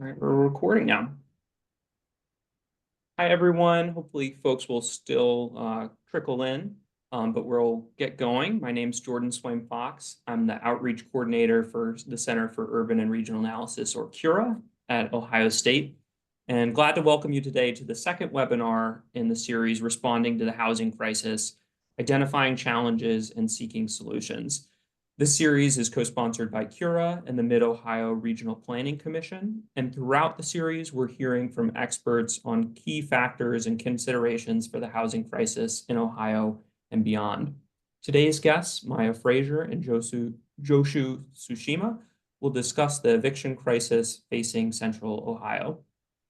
All right, we're recording now. Hi, everyone. Hopefully, folks will still trickle in, but we'll get going. My name's Jordan Swaim Fox. I'm the outreach coordinator for the Center for Urban and Regional Analysis, or CURA, at Ohio State. And glad to welcome you today to the second webinar in the series, Responding to the Housing Crisis, Identifying Challenges and Seeking Solutions. This series is co-sponsored by CURA and the Mid-Ohio Regional Planning Commission. And throughout the series, we're hearing from experts on key factors and considerations for the housing crisis in Ohio and beyond. Today's guests, Mya Frazier and Jyoshu Tsushima, will discuss the eviction crisis facing Central Ohio.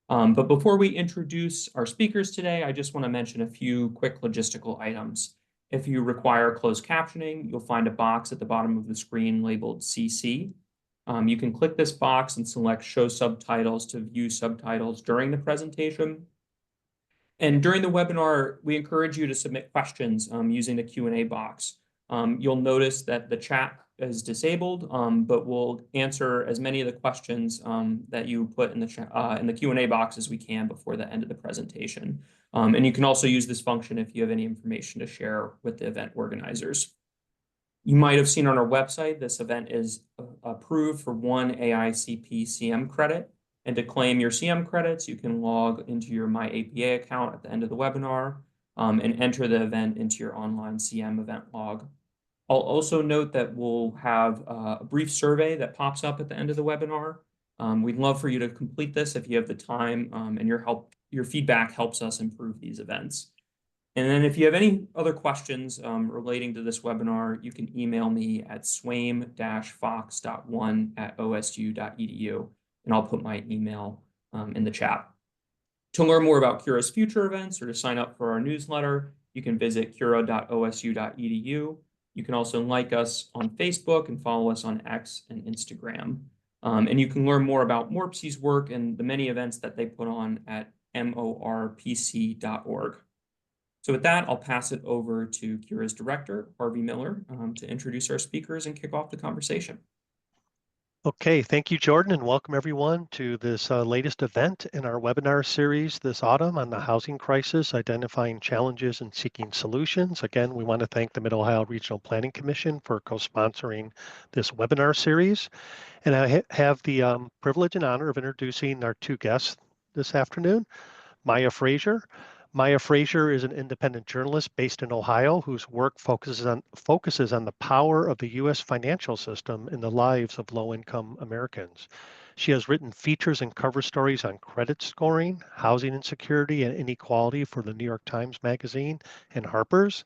But before we introduce our speakers today, I just want to mention a few quick logistical items. If you require closed captioning, you'll find a box at the bottom of the screen labeled CC. You can click this box and select Show Subtitles to view subtitles during the presentation. And during the webinar, we encourage you to submit questions using the Q&A box. You'll notice that the chat is disabled, but we'll answer as many of the questions that you put in the Q&A box as we can before the end of the presentation. And you can also use this function if you have any information to share with the event organizers. You might have seen on our website, this event is approved for one AICP CM credit. And to claim your CM credits, you can log into your MyAPA account at the end of the webinar and enter the event into your online CM event log. I'll also note that we'll have a brief survey that pops up at the end of the webinar. We'd love for you to complete this if you have the time, and your feedback helps us improve these events. And then if you have any other questions relating to this webinar, you can email me at swaim-fox.1@osu.edu, and I'll put my email in the chat. To learn more about CURA's future events or to sign up for our newsletter, you can visit cura.osu.edu. You can also like us on Facebook and follow us on X and Instagram. And you can learn more about MORPC's work and the many events that they put on at morpc.org. So with that, I'll pass it over to CURA's director, Harvey Miller, to introduce our speakers and kick off the conversation. Okay, thank you, Jordan, and welcome everyone to this latest event in our webinar series this autumn on the housing crisis, identifying challenges and seeking solutions. Again, we want to thank the Mid-Ohio Regional Planning Commission for co-sponsoring this webinar series. And I have the privilege and honor of introducing our two guests this afternoon, Mya Frazier. Mya Frazier is an independent journalist based in Ohio whose work focuses on the power of the U.S. financial system in the lives of low-income Americans. She has written features and cover stories on credit scoring, housing insecurity, and inequality for the New York Times Magazine and Harper's.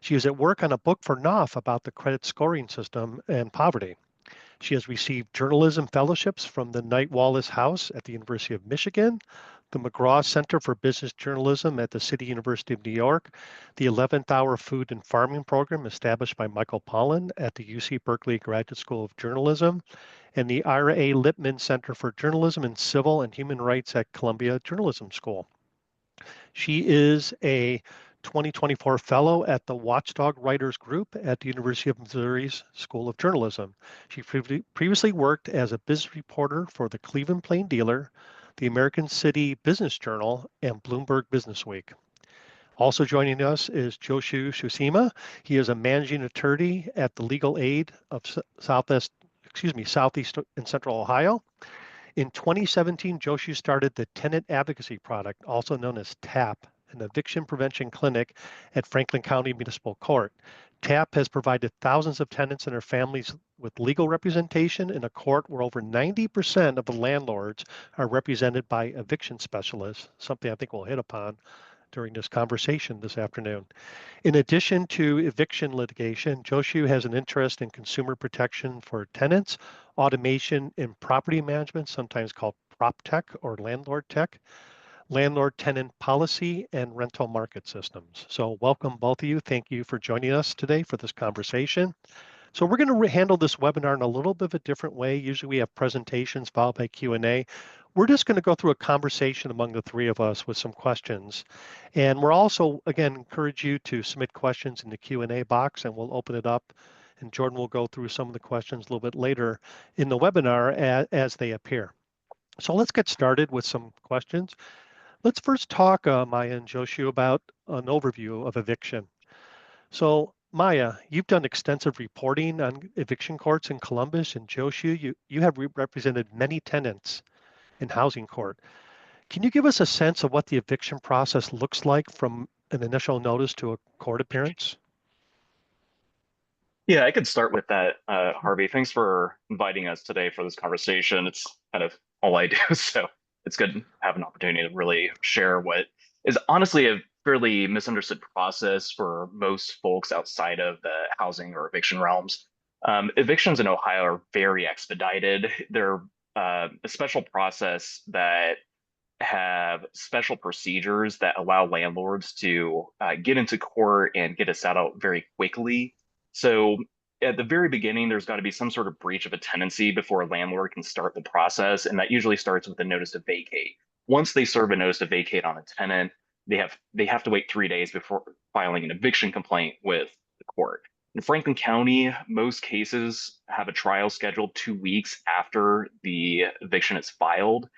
She is at work on a book for Knopf about the credit scoring system and poverty. She has received journalism fellowships from the Knight-Wallace House at the University of Michigan, the McGraw Center for Business Journalism at the City University of New York, the 11th Hour Food and Farming Program established by Michael Pollan at the UC Berkeley Graduate School of Journalism, and the Ira A. Lipman Center for Journalism and Civil and Human Rights at Columbia Journalism School. She is a 2024 fellow at the Watchdog Writers Group at the University of Missouri's School of Journalism. She previously worked as a business reporter for the Cleveland Plain Dealer, the American City Business Journal, and Bloomberg Businessweek. Also joining us is Jyoshu Tsushima. He is a managing attorney at the Legal Aid of Southeast and Central Ohio. In 2017, Jyoshu started the Tenant Advocacy Product, also known as TAP, an eviction prevention clinic at Franklin County Municipal Court. TAP has provided thousands of tenants and their families with legal representation in a court where over 90% of the landlords are represented by eviction specialists, something I think we'll hit upon during this conversation this afternoon. In addition to eviction litigation, Jyoshu has an interest in consumer protection for tenants, automation in property management, sometimes called Proptech or landlord tech, landlord-tenant policy, and rental market systems. So welcome both of you. Thank you for joining us today for this conversation. So we're going to handle this webinar in a little bit of a different way. Usually we have presentations followed by Q&A. We're just going to go through a conversation among the three of us with some questions. And we're also, again, encourage you to submit questions in the Q&A box, and we'll open it up. And Jordan will go through some of the questions a little bit later in the webinar as they appear. So let's get started with some questions. Let's first talk, Maya and Jyoshu, about an overview of eviction. So Maya, you've done extensive reporting on eviction courts in Columbus, and Jyoshu, you have represented many tenants in housing court. Can you give us a sense of what the eviction process looks like from an initial notice to a court appearance? Yeah, I could start with that, Harvey. Thanks for inviting us today for this conversation. It's kind of all I do, so it's good to have an opportunity to really share what is honestly a fairly misunderstood process for most folks outside of the housing or eviction realms. Evictions in Ohio are very expedited. They're a special process that have special procedures that allow landlords to get into court and get us out very quickly. So at the very beginning, there's got to be some sort of breach of a tenancy before a landlord can start the process, and that usually starts with a notice to vacate. Once they serve a notice to vacate on a tenant, they have to wait 3 days before filing an eviction complaint with the court. In Franklin County, most cases have a trial scheduled 2 weeks after the eviction is filed.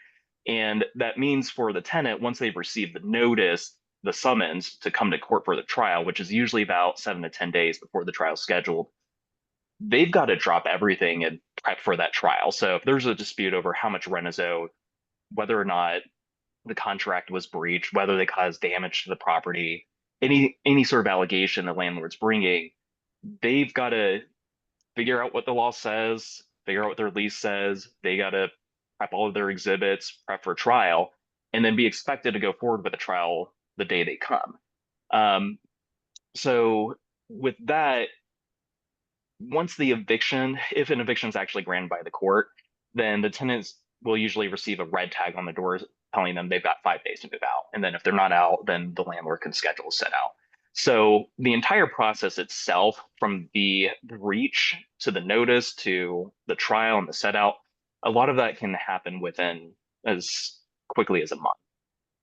And that means for the tenant, once they've received the notice, the summons to come to court for the trial, which is usually about 7 to 10 days before the trial is scheduled, they've got to drop everything and prep for that trial. So if there's a dispute over how much rent is owed, whether or not the contract was breached, whether they caused damage to the property, any sort of allegation the landlord's bringing, they've got to figure out what the law says, figure out what their lease says. They got to prep all of their exhibits, prep for trial, and then be expected to go forward with the trial the day they come. Um, so with that, once the eviction, if an eviction is actually granted by the court, then the tenants will usually receive a red tag on the door telling them they've got 5 days to move out. And then if they're not out, then the landlord can schedule a set out. So the entire process itself, from the breach to the notice to the trial and the set out, a lot of that can happen within as quickly as a month.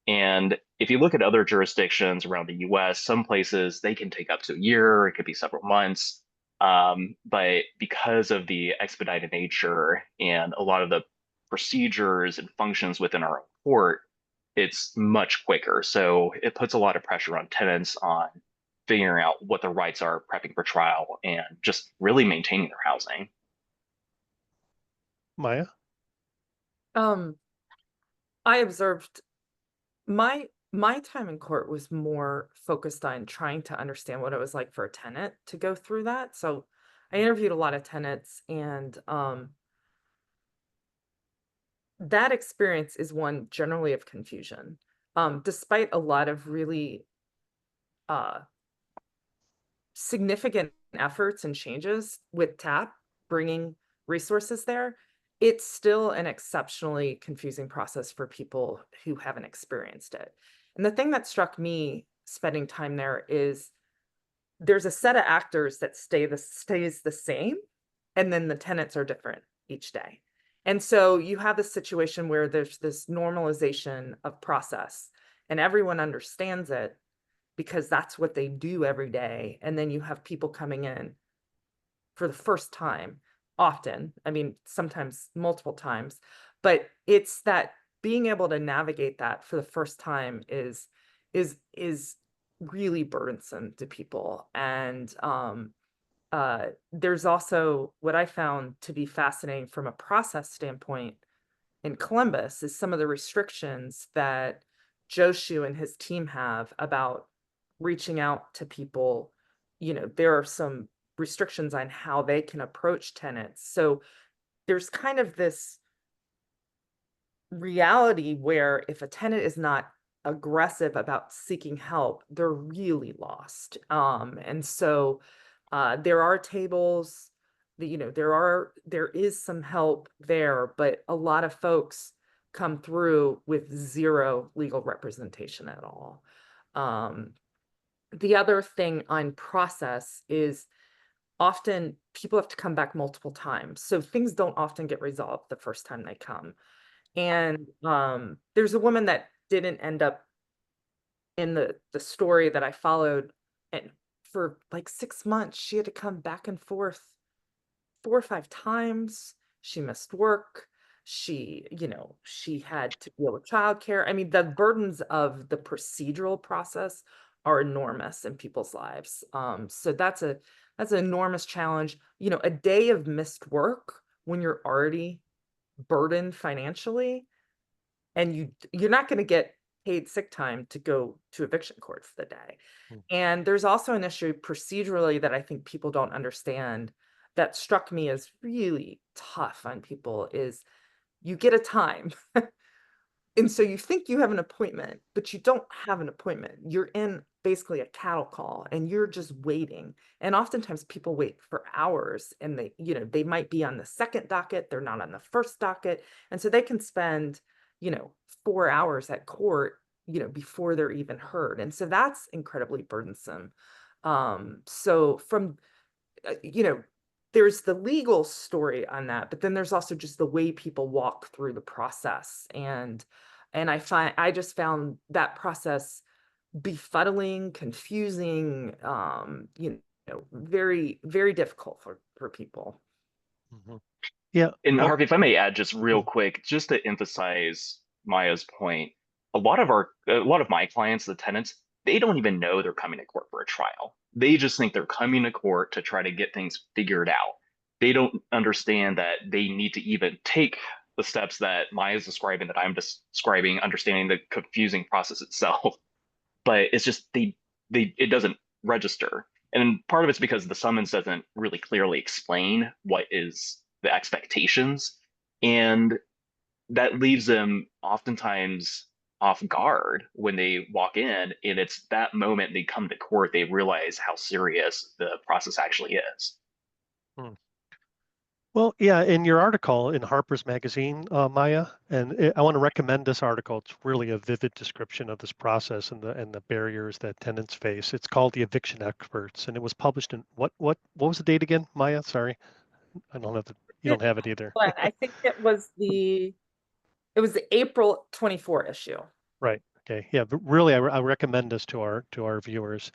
And if you look at other jurisdictions around the US, some places they can take up to a year, it could be several months. But because of the expedited nature and a lot of the procedures and functions within our court, it's much quicker. So it puts a lot of pressure on tenants on figuring out what their rights are, prepping for trial, and just really maintaining their housing. Maya? Um, I observed my time in court was more focused on trying to understand what it was like for a tenant to go through that. So I interviewed a lot of tenants, and that experience is one generally of confusion. Despite a lot of really significant efforts and changes with TAP bringing resources there, it's still an exceptionally confusing process for people who haven't experienced it. And the thing that struck me spending time there is there's a set of actors that stays the same, and then the tenants are different each day. And so you have this situation where there's this normalization of process and everyone understands it because that's what they do every day. And then you have people coming in for the first time, often, I mean, sometimes multiple times, but it's that being able to navigate that for the first time is really burdensome to people. And there's also what I found to be fascinating from a process standpoint in Columbus is some of the restrictions that Jyoshu and his team have about reaching out to people. You know, there are some restrictions on how they can approach tenants. So there's kind of this reality where if a tenant is not aggressive about seeking help, they're really lost. And so there are tables, there is some help there, but a lot of folks come through with zero legal representation at all. The other thing on process is often people have to come back multiple times. So things don't often get resolved the first time they come. And there's a woman that didn't end up in the story that I followed, and for like 6 months, she had to come back and forth 4 or 5 times. She missed work. She, she had to deal with childcare. I mean, the burdens of the procedural process are enormous in people's lives. So that's an enormous challenge. A day of missed work when you're already burdened financially, and you're not going to get paid sick time to go to eviction court for the day. And there's also an issue procedurally that I think people don't understand that struck me as really tough on people is you get a time. And so you think you have an appointment, but you don't have an appointment. You're in basically a cattle call and you're just waiting. And oftentimes people wait for hours and they might be on the second docket. They're not on the first docket. And so they can spend, 4 hours at court, before they're even heard. And so that's incredibly burdensome. So from, there's the legal story on that, but then there's also just the way people walk through the process. And I just found that process befuddling, confusing, very, very difficult for people. Yeah. And Harvey, if I may add just real quick, just to emphasize Mya's point, a lot of my clients, the tenants, they don't even know they're coming to court for a trial. They just think they're coming to court to try to get things figured out. They don't understand that they need to even take the steps that Mya's describing, that I'm describing, understanding the confusing process itself. But it's just it doesn't register. And part of it's because the summons doesn't really clearly explain what is the expectations. And that leaves them oftentimes off guard when they walk in, and it's that moment they come to court, they realize how serious the process actually is. Well, yeah, in your article in Harper's Magazine, Mya, and I want to recommend this article. It's really a vivid description of this process and the barriers that tenants face. It's called The Eviction Experts, and it was published in what was the date again, Mya? Sorry, I don't have you don't have it either. I think it was the April 24 issue. Right. Okay. Yeah. But really, I recommend this to our viewers.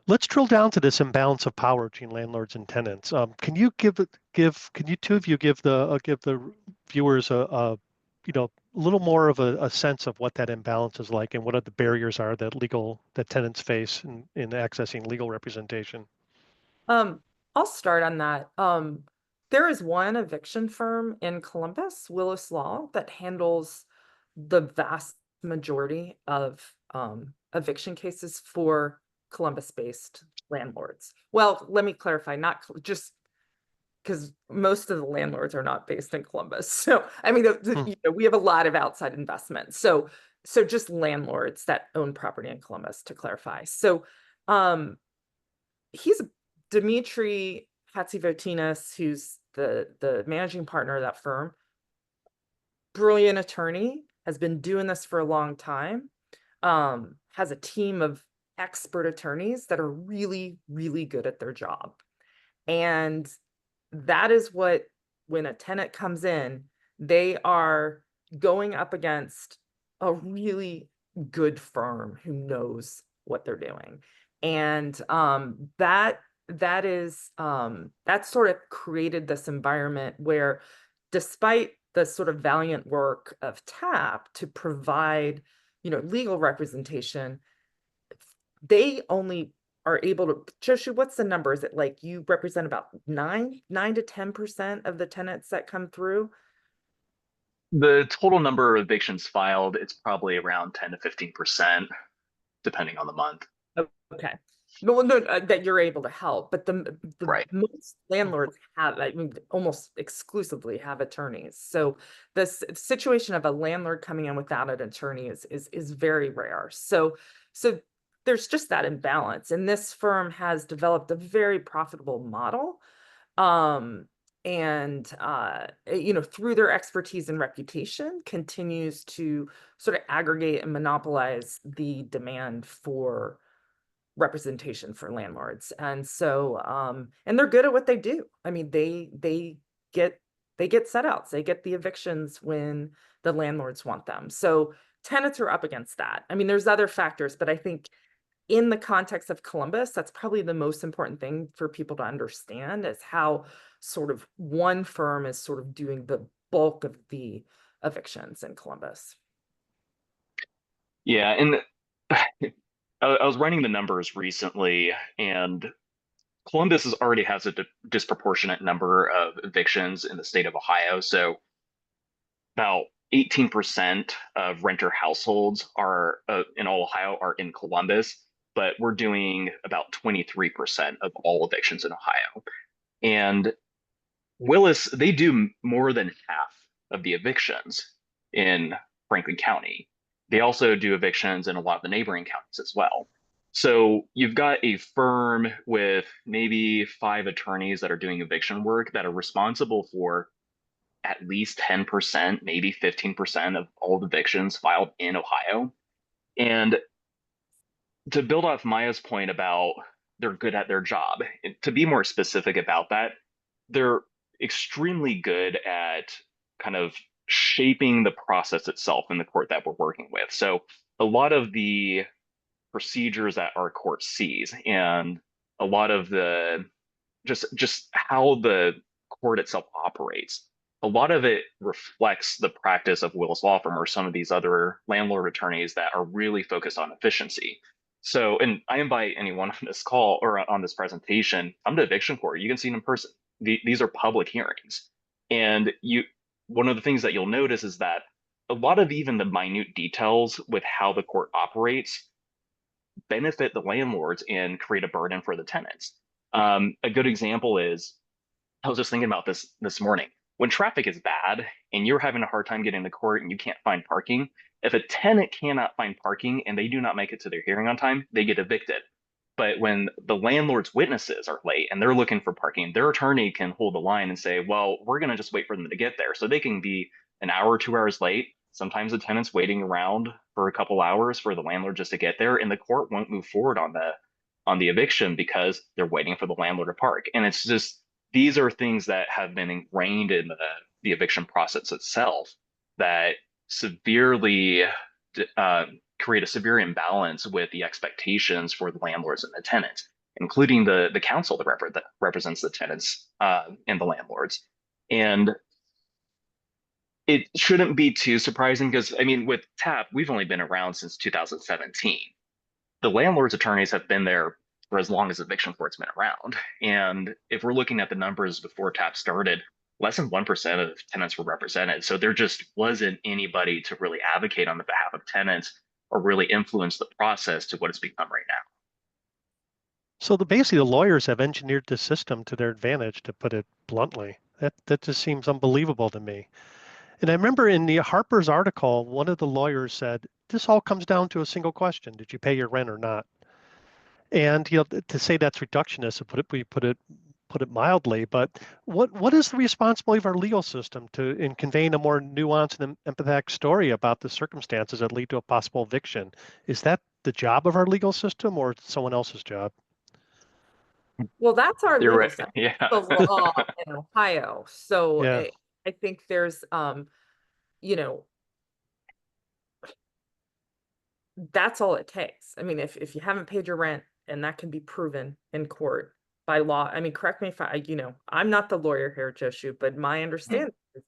Let's drill down to this imbalance of power between landlords and tenants. Can you give two of you give the viewers a little more of a sense of what that imbalance is like and what are the barriers are that tenants face in accessing legal representation? I'll start on that. There is one eviction firm in Columbus, Willis Law, that handles the vast majority of eviction cases for Columbus-based landlords. Well, let me clarify, not just because most of the landlords are not based in Columbus. So, I mean, we have a lot of outside investment. So just landlords that own property in Columbus, to clarify. So, he's Dimitri Hatzivotinas, who's the managing partner of that firm. Brilliant attorney, has been doing this for a long time. Has a team of expert attorneys that are really, really good at their job. And that is what, when a tenant comes in, they are going up against a really good firm who knows what they're doing. And that sort of created this environment where, despite the sort of valiant work of TAP to provide, legal representation, they only are able to, Jyoshu, what's the number? Is it like you represent about 9 to 10% of the tenants that come through? The total number of evictions filed, it's probably around 10 to 15%, depending on the month. Okay. No, that you're able to help, but the right. Most landlords have, almost exclusively have attorneys. So the situation of a landlord coming in without an attorney is very rare. So there's just that imbalance, and this firm has developed a very profitable model, and through their expertise and reputation, continues to sort of aggregate and monopolize the demand for representation for landlords. And so and they're good at what they do. I mean, they get set outs, they get the evictions when the landlords want them. So tenants are up against that. I mean, there's other factors, but I think in the context of Columbus, that's probably the most important thing for people to understand, is how sort of one firm is sort of doing the bulk of the evictions in Columbus. Yeah, and I was running the numbers recently, and Columbus already has a disproportionate number of evictions in the state of Ohio. So about 18% of renter households are in all Ohio are in Columbus, but we're doing about 23% of all evictions in Ohio. And Willis, they do more than half of the evictions in Franklin County. They also do evictions in a lot of the neighboring counties as well. So you've got a firm with maybe 5 attorneys that are doing eviction work that are responsible for at least 10%, maybe 15% of all the evictions filed in Ohio. And to build off Mya's point about they're good at their job, to be more specific about that, they're extremely good at kind of shaping the process itself in the court that we're working with. So a lot of the procedures that our court sees and a lot of the just how the court itself operates, a lot of it reflects the practice of Willis Law Firm or some of these other landlord attorneys that are really focused on efficiency. So, and I invite anyone on this call or on this presentation, come to eviction court. You can see it in person. These are public hearings. And one of the things that you'll notice is that a lot of even the minute details with how the court operates benefit the landlords and create a burden for the tenants. A good example is, I was just thinking about this morning. When traffic is bad and you're having a hard time getting to court and you can't find parking, if a tenant cannot find parking and they do not make it to their hearing on time, they get evicted. But when the landlord's witnesses are late and they're looking for parking, their attorney can hold the line and say, well, we're going to just wait for them to get there. So they can be an hour or 2 hours late. Sometimes the tenant's waiting around for a couple hours for the landlord just to get there, and the court won't move forward on the eviction because they're waiting for the landlord to park. And it's just, these are things that have been ingrained in the eviction process itself that severely create a severe imbalance with the expectations for the landlords and the tenants, including the counsel that represents the tenants and the landlords. And it shouldn't be too surprising because, I mean, with TAP, we've only been around since 2017. The landlord's attorneys have been there for as long as eviction court's been around. And if we're looking at the numbers before TAP started, less than 1% of tenants were represented. So there just wasn't anybody to really advocate on the behalf of tenants or really influence the process to what it's become right now. So basically the lawyers have engineered the system to their advantage, to put it bluntly. That just seems unbelievable to me. And I remember in the Harper's article, one of the lawyers said, this all comes down to a single question: did you pay your rent or not? And to say that's reductionist, we put it mildly, but what is the responsibility of our legal system in conveying a more nuanced and empathetic story about the circumstances that lead to a possible eviction? Is that the job of our legal system or someone else's job? Well, that's our You're legal right. system, Yeah. the law in Ohio. So Yeah. I think there's, that's all it takes. I mean, if you haven't paid your rent, and that can be proven in court by law. I mean, correct me if I'm not the lawyer here, Jyoshu, but my understanding is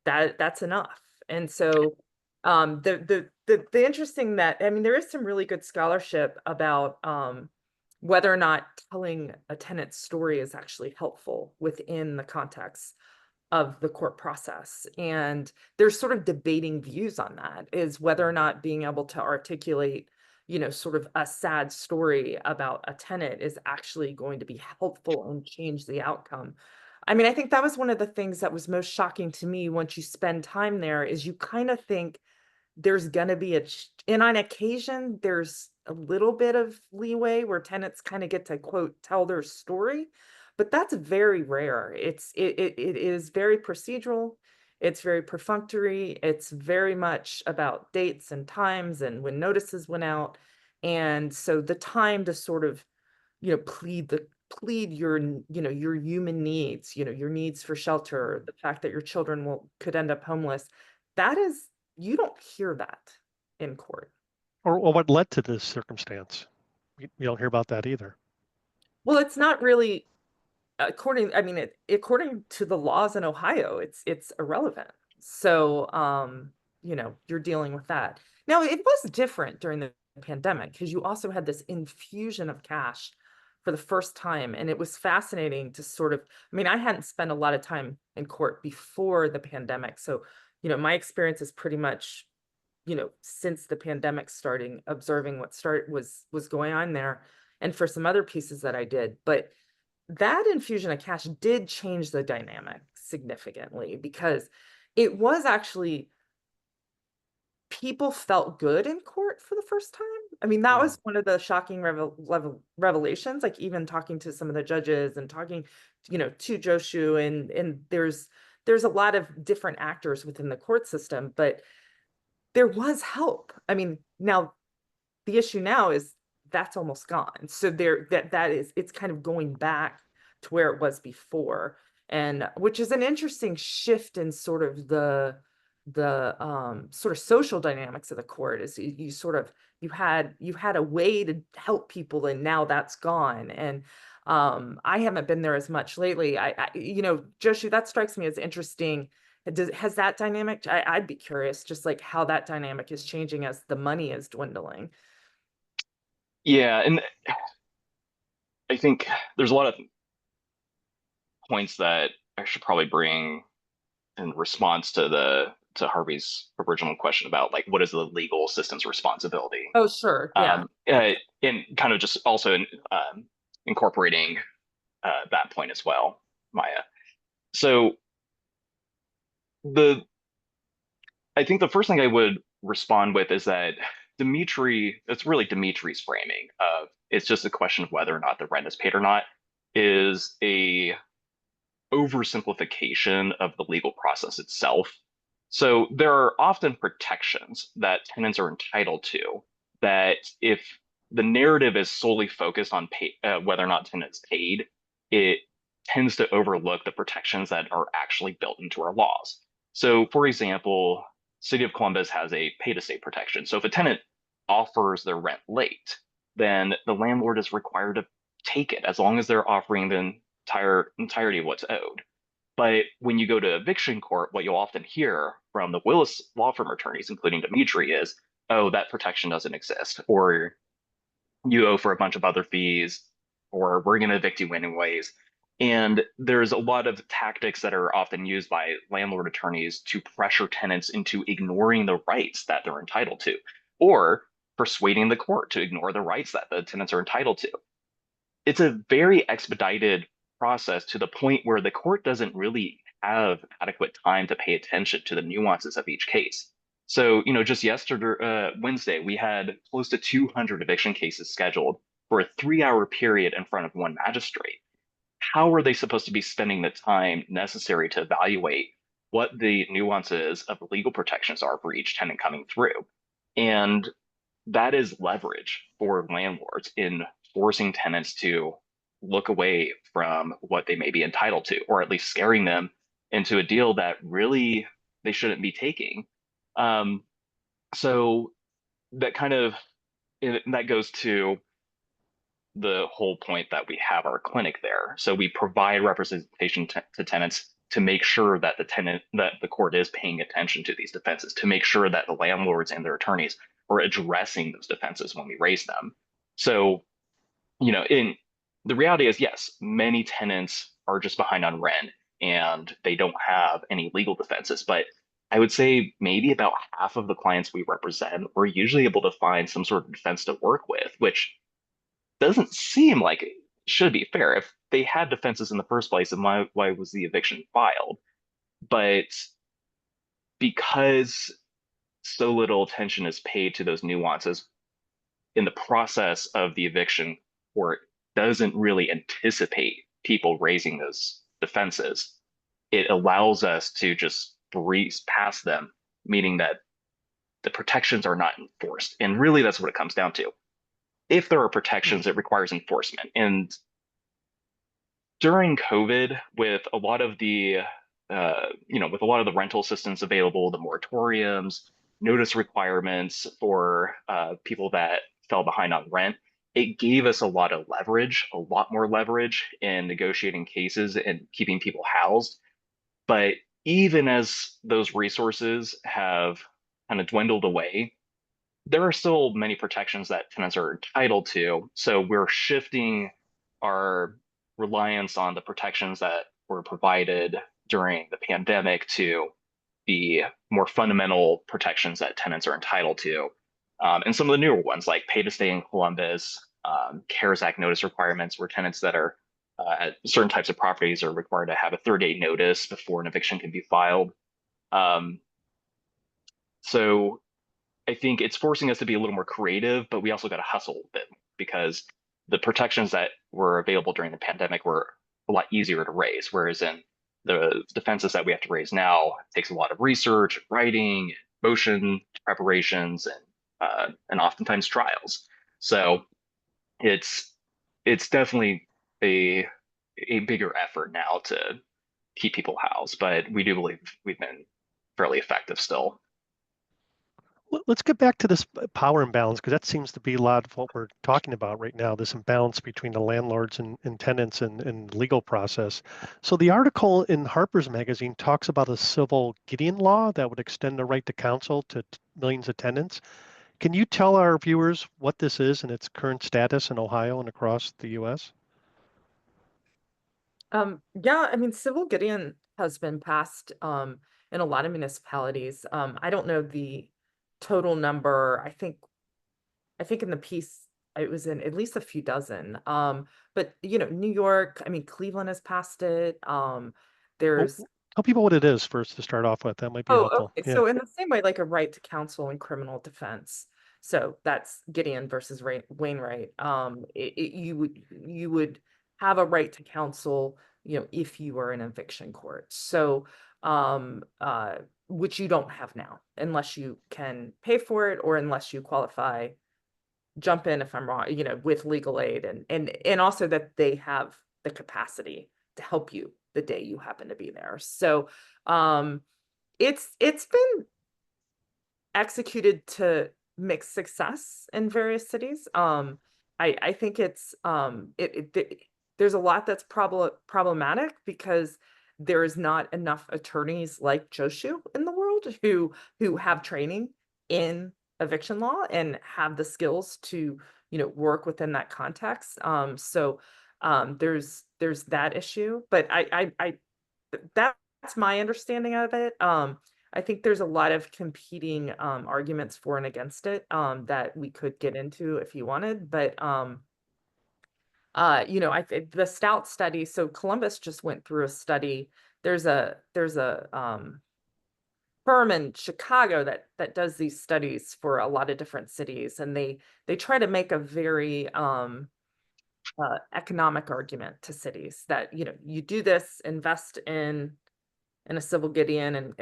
that that's enough. And so the interesting that, I mean, there is some really good scholarship about whether or not telling a tenant's story is actually helpful within the context of the court process. And there's sort of debating views on that, is whether or not being able to articulate, sort of a sad story about a tenant is actually going to be helpful and change the outcome. I mean, I think that was one of the things that was most shocking to me once you spend time there, is you kind of think there's going to be and on occasion, there's a little bit of leeway where tenants kind of get to, quote, tell their story, but that's very rare. It is very procedural. It's very perfunctory. It's very much about dates and times and when notices went out. And so the time to sort of, plead your, your human needs, your needs for shelter, the fact that your children could end up homeless, you don't hear that in court. Or what led to this circumstance? we don't hear about that either. Well, it's not really according to the laws in Ohio, it's irrelevant. So you're dealing with that. Now, it was different during the pandemic because you also had this infusion of cash for the first time. And it was fascinating to I hadn't spent a lot of time in court before the pandemic. So, my experience is pretty much, since the pandemic starting, observing what was going on there, and for some other pieces that I did. But that infusion of cash did change the dynamic significantly because it was actually people felt good in court for the first time. That was one of the shocking revelations, like even talking to some of the judges and talking, to Jyoshu, and there's a lot of different actors within the court system, but there was help. Now the issue now is that's almost gone. So it's kind of going back to where it was before, and which is an interesting shift in sort of the sort of social dynamics of the court. Is you had a way to help people, and now that's gone. And I haven't been there as much lately. Jyoshu, that strikes me as interesting. Has that dynamic? I'd be curious, just like how that dynamic is changing as the money is dwindling. Yeah, and I think there's a lot of points that I should probably bring in response to Harvey's original question about like what is the legal system's responsibility. Oh, sure, yeah. And kind of just also incorporating that point as well, Maya. So I think the first thing I would respond with is that it's really Dimitri's framing of it's just a question of whether or not the rent is paid or not is a oversimplification of the legal process itself. So there are often protections that tenants are entitled to that if the narrative is solely focused on whether or not tenants paid, it tends to overlook the protections that are actually built into our laws. So for example, City of Columbus has a pay-to-stay protection. So if a tenant offers their rent late, then the landlord is required to take it as long as they're offering the entirety of what's owed. But when you go to eviction court, what you'll often hear from the Willis law firm attorneys, including Dimitri, is, oh, that protection doesn't exist, or you owe for a bunch of other fees, or we're going to evict you anyways. And there's a lot of tactics that are often used by landlord attorneys to pressure tenants into ignoring the rights that they're entitled to, or persuading the court to ignore the rights that the tenants are entitled to. It's a very expedited process to the point where the court doesn't really have adequate time to pay attention to the nuances of each case. So, just yesterday, Wednesday, we had close to 200 eviction cases scheduled for a 3-hour period in front of one magistrate. How are they supposed to be spending the time necessary to evaluate what the nuances of the legal protections are for each tenant coming through? And that is leverage for landlords in forcing tenants to look away from what they may be entitled to, or at least scaring them into a deal that really they shouldn't be taking. So that goes to the whole point that we have our clinic there. So we provide representation to tenants to make sure that the court is paying attention to these defenses, to make sure that the landlords and their attorneys are addressing those defenses when we raise them. So, in the reality is, yes, many tenants are just behind on rent and they don't have any legal defenses. But I would say maybe about half of the clients we represent are usually able to find some sort of defense to work with, which doesn't seem like it should be fair. If they had defenses in the first place, then why was the eviction filed? But because so little attention is paid to those nuances in the process of the eviction, court doesn't really anticipate people raising those defenses. It allows us to just breeze past them, meaning that the protections are not enforced. And really, that's what it comes down to. If there are protections, it requires enforcement. And during COVID, with a lot of the rental assistance available, the moratoriums, notice requirements for people that fell behind on rent, it gave us a lot of leverage, a lot more leverage in negotiating cases and keeping people housed. But even as those resources have kind of dwindled away, there are still many protections that tenants are entitled to. So we're shifting our reliance on the protections that were provided during the pandemic to the more fundamental protections that tenants are entitled to. And some of the newer ones like pay to stay in Columbus, CARES Act notice requirements, where tenants that are at certain types of properties are required to have a 30-day notice before an eviction can be filed. So I think it's forcing us to be a little more creative, but we also got to hustle a bit because the protections that were available during the pandemic were a lot easier to raise, whereas in the defenses that we have to raise now, it takes a lot of research, writing, motion preparations, and oftentimes trials. So it's definitely a bigger effort now to keep people housed, but we do believe we've been fairly effective still. Let's get back to this power imbalance, because that seems to be a lot of what we're talking about right now, this imbalance between the landlords and tenants and legal process. So the article in Harper's magazine talks about a civil Gideon law that would extend the right to counsel to millions of tenants. Can you tell our viewers what this is and its current status in Ohio and across the US? Yeah, I mean, civil Gideon has been passed in a lot of municipalities. I don't know the total number. I think in the piece it was in at least a few dozen. But New York, I mean, Cleveland has passed it. There's Tell people what it is first to start off with. That might be helpful. okay. Yeah. So in the same way, like a right to counsel in criminal defense. So that's Gideon versus Wainwright. You would have a right to counsel, if you were in eviction court. So, which you don't have now, unless you can pay for it or unless you qualify. Jump in if I'm wrong, with legal aid and also that they have the capacity to help you the day you happen to be there. So, it's been executed to mixed success in various cities. I think it's there's a lot that's problematic because there is not enough attorneys like Jyoshu in the world who have training in eviction law and have the skills to work within that context. So there's that issue, but that's my understanding of it. I think there's a lot of competing arguments for and against it that we could get into if you wanted, but the Stout study. So Columbus just went through a study. There's a firm in Chicago that does these studies for a lot of different cities, and they try to make a very economic argument to cities that you do this, invest in a civil Gideon and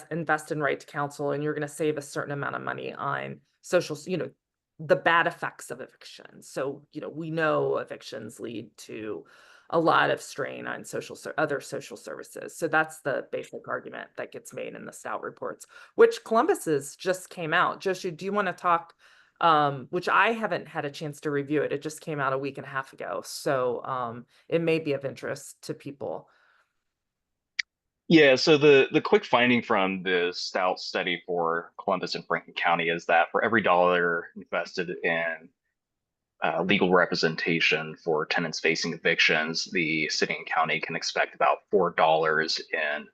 invest in right to counsel, and you're going to save a certain amount of money on social, the bad effects of evictions. So we know evictions lead to a lot of strain on other social services. So that's the basic argument that gets made in the Stout reports, which Columbus's just came out. Jyoshu, do you want to talk? Which I haven't had a chance to review it. It just came out a week and a half ago. So it may be of interest to people. Yeah, so the quick finding from the Stout study for Columbus and Franklin County is that for every dollar invested in legal representation for tenants facing evictions, the city and county can expect about $4 in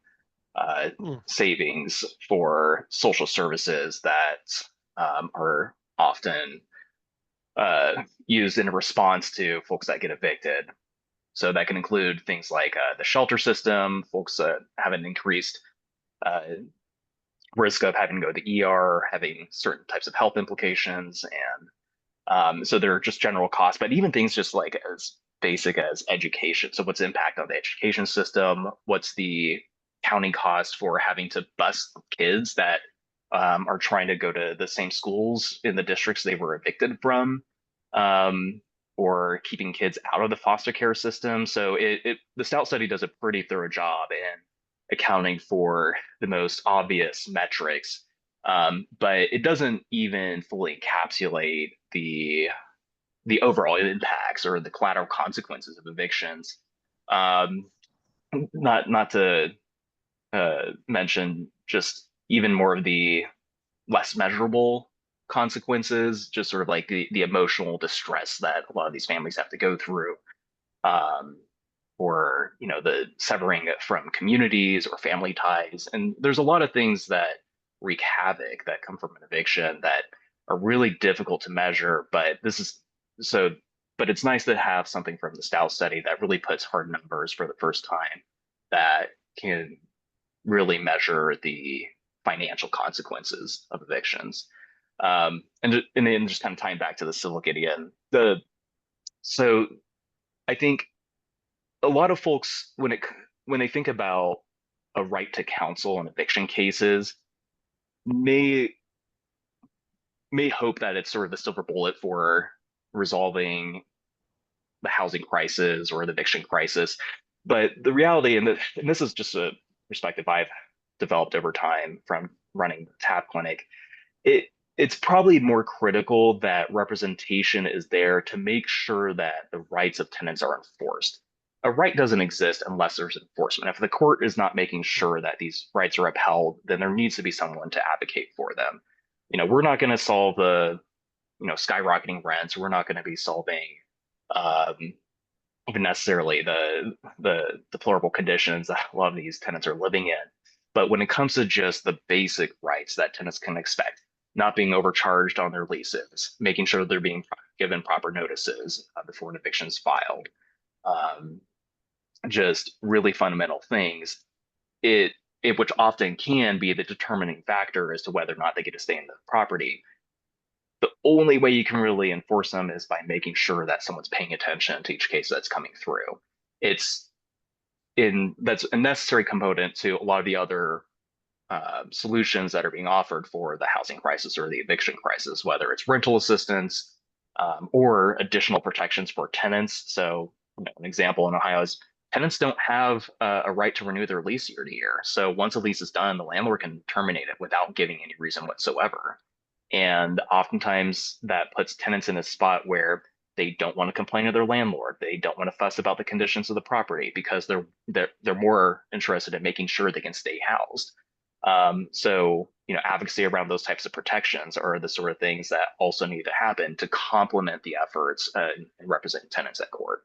savings for social services that are often used in response to folks that get evicted. So that can include things like the shelter system, folks that have an increased risk of having to go to the ER, having certain types of health implications, and so they're just general costs, but even things just like as basic as education. So what's the impact on the education system? What's the county cost for having to bus kids that are trying to go to the same schools in the districts they were evicted from, or keeping kids out of the foster care system? So the Stout study does a pretty thorough job in accounting for the most obvious metrics. But it doesn't even fully encapsulate the the overall impacts or the collateral consequences of evictions. Not to mention just even more of the less measurable consequences, just sort of like the emotional distress that a lot of these families have to go through, or the severing from communities or family ties. And there's a lot of things that wreak havoc that come from an eviction that are really difficult to measure. But but it's nice to have something from the Stout study that really puts hard numbers for the first time that can really measure the financial consequences of evictions. And then just kind of tying back to the civil again, so I think a lot of folks, when they think about a right to counsel in eviction cases, may hope that it's sort of the silver bullet for resolving the housing crisis or the eviction crisis. But the reality, and this is just a perspective I've developed over time from running the TAP clinic, it's probably more critical that representation is there to make sure that the rights of tenants are enforced. A right doesn't exist unless there's enforcement. If the court is not making sure that these rights are upheld, then there needs to be someone to advocate for them. We're not going to solve the skyrocketing rents. We're not going to be solving even necessarily the deplorable conditions that a lot of these tenants are living in. But when it comes to just the basic rights that tenants can expect, not being overcharged on their leases, making sure they're being given proper notices before an eviction is filed, just really fundamental things, which often can be the determining factor as to whether or not they get to stay in the property. The only way you can really enforce them is by making sure that someone's paying attention to each case that's coming through. That's a necessary component to a lot of the other solutions that are being offered for the housing crisis or the eviction crisis, whether it's rental assistance or additional protections for tenants. So an example in Ohio is tenants don't have a right to renew their lease year to year. So once a lease is done, the landlord can terminate it without giving any reason whatsoever. And oftentimes that puts tenants in a spot where they don't want to complain to their landlord. They don't want to fuss about the conditions of the property because they're more interested in making sure they can stay housed. So advocacy around those types of protections are the sort of things that also need to happen to complement the efforts in representing tenants at court.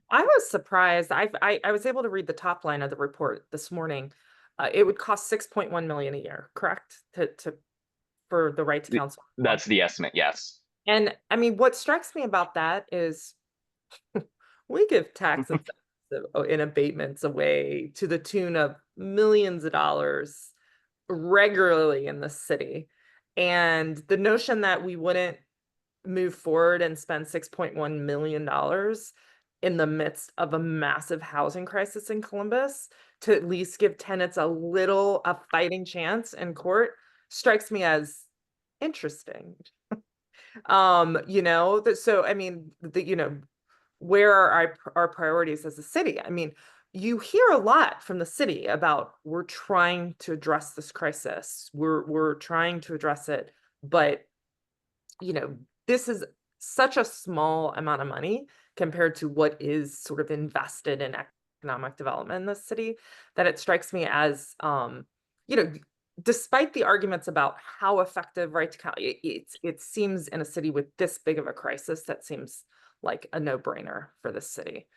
I was surprised. I was able to read the top line of the report this morning. It would cost $6.1 million a year, correct? For the right to counsel. That's the estimate, yes. And I mean, what strikes me about that is we give tax incentives in abatements away to the tune of millions of dollars regularly in the city. And the notion that we wouldn't move forward and spend $6.1 million in the midst of a massive housing crisis in Columbus to at least give tenants a fighting chance in court strikes me as interesting. So I mean, where are our priorities as a city? I mean, you hear a lot from the city about we're trying to address this crisis. We're trying to address it, but this is such a small amount of money compared to what is sort of invested in economic development in this city that it strikes me as despite the arguments about how effective right to counsel, it seems in a city with this big of a crisis, that seems like a no-brainer for this city.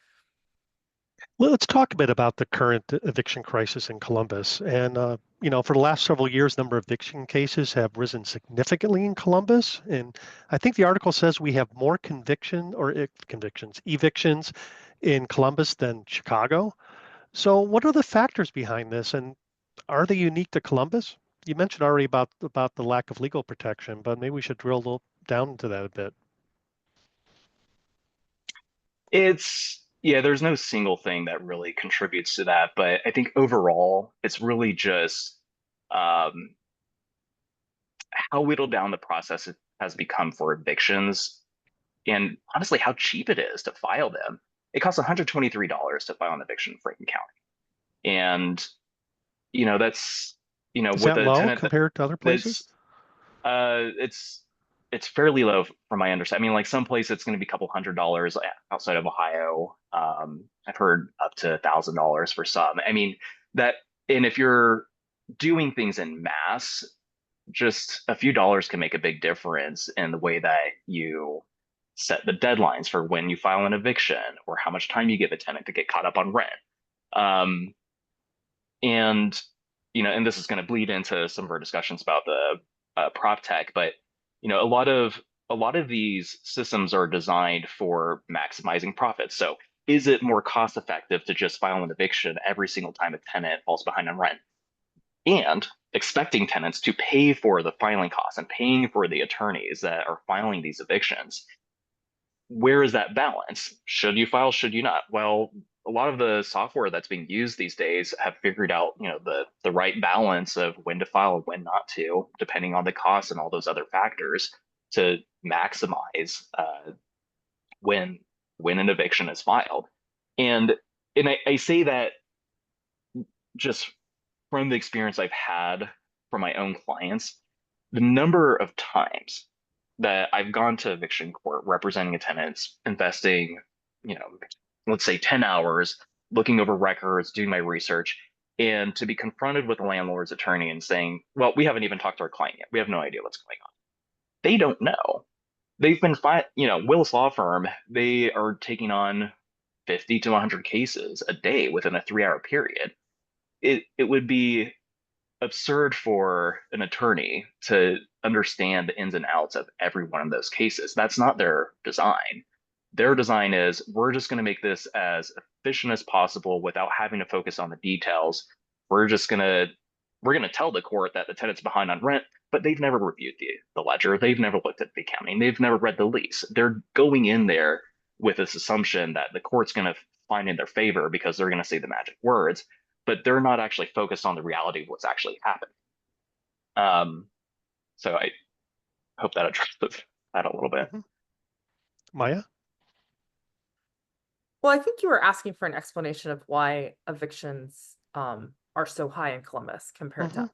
Well, let's talk a bit about the current eviction crisis in Columbus. And, for the last several years, the number of eviction cases have risen significantly in Columbus. And I think the article says we have more evictions in Columbus than Chicago. So what are the factors behind this? And are they unique to Columbus? You mentioned already about the lack of legal protection, but maybe we should drill a little down into that a bit. There's no single thing that really contributes to that, but I think overall, it's really just how whittled down the process it has become for evictions, and honestly, how cheap it is to file them. It costs $123 to file an eviction in Franklin County, and that's Is that low compared to other places? It's it's fairly low from my understanding. I mean, like some place it's going to be a couple $100 outside of Ohio. I've heard up to $1,000 for some. I mean that, and if you're doing things in mass, just a few dollars can make a big difference in the way that you set the deadlines for when you file an eviction or how much time you give a tenant to get caught up on rent. And and this is going to bleed into some of our discussions about the Proptech, but a lot of these systems are designed for maximizing profits. So is it more cost effective to just file an eviction every single time a tenant falls behind on rent, and expecting tenants to pay for the filing costs and paying for the attorneys that are filing these evictions? Where is that balance? Should you file? Should you not? Well, a lot of the software that's being used these days have figured out, the right balance of when to file and when not to, depending on the costs and all those other factors, to maximize when an eviction is filed. And I say that just from the experience I've had from my own clients, the number of times that I've gone to eviction court representing a tenant, investing, let's say 10 hours, looking over records, doing my research, and to be confronted with a landlord's attorney and saying, well, we haven't even talked to our client yet. We have no idea what's going on. They don't know. They've been Willis Law Firm, they are taking on 50 to 100 cases a day within a 3-hour period. It would be absurd for an attorney to understand the ins and outs of every one of those cases. That's not their design. Their design is, we're just going to make this as efficient as possible without having to focus on the details. We're going to tell the court that the tenant's behind on rent, but they've never reviewed the ledger. They've never looked at the accounting. They've never read the lease. They're going in there with this assumption that the court's going to find in their favor because they're going to say the magic words, but they're not actually focused on the reality of what's actually happening. So I hope that addresses that a little bit. Mya? Well, I think you were asking for an explanation of why evictions are so high in Columbus compared to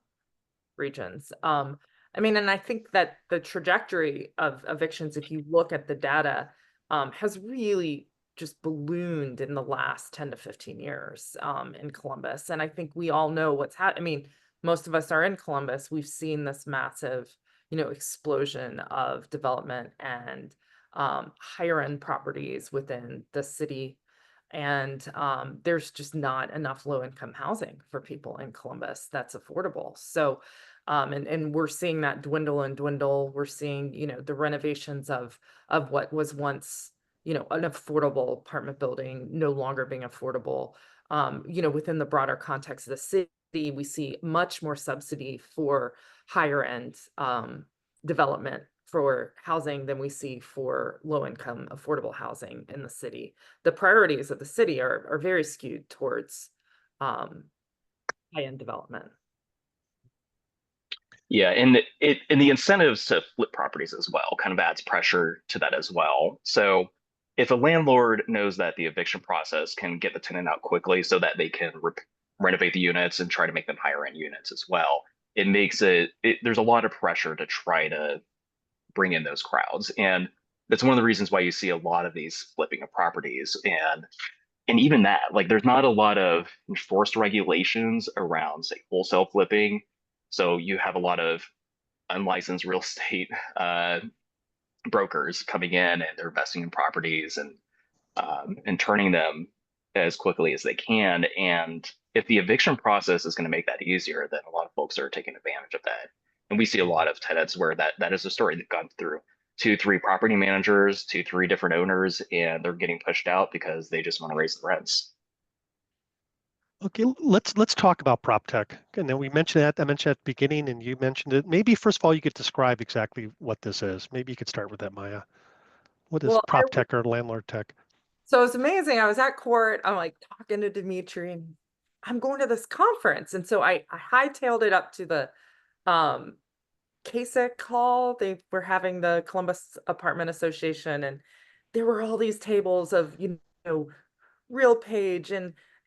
regions. I mean, and I think that the trajectory of evictions, if you look at the data, has really just ballooned in the last 10 to 15 years in Columbus. And I think we all know what's happening. I mean, most of us are in Columbus. We've seen this massive, explosion of development and higher end properties within the city. And there's just not enough low income housing for people in Columbus that's affordable. So, and we're seeing that dwindle and dwindle. We're seeing, the renovations of what was once, an affordable apartment building no longer being affordable. Within the broader context of the city, we see much more subsidy for higher end development for housing than we see for low income affordable housing in the city. The priorities of the city are very skewed towards high end development. Yeah, and the incentives to flip properties as well kind of adds pressure to that as well. So if a landlord knows that the eviction process can get the tenant out quickly so that they can renovate the units and try to make them higher end units as well, it makes there's a lot of pressure to try to bring in those crowds. And that's one of the reasons why you see a lot of these flipping of properties. And even that, like, there's not a lot of enforced regulations around, say, wholesale flipping. So you have a lot of unlicensed real estate brokers coming in, and they're investing in properties and turning them as quickly as they can. And if the eviction process is going to make that easier, then a lot of folks are taking advantage of that. And we see a lot of tenants where that is a story. They've gone through 2-3 property managers, 2-3 different owners, and they're getting pushed out because they just want to raise the rents. Okay, let's talk about Proptech. And then I mentioned at the beginning, and you mentioned it. Maybe first of all, you could describe exactly what this is. Maybe you could start with that, Mya. What is Proptech or landlord tech? So it's amazing. I was at court. I'm like talking to Dimitri, and I'm going to this conference. And so I hightailed it up to the CASIC hall. They were having the Columbus Apartment Association, and there were all these tables of, RealPage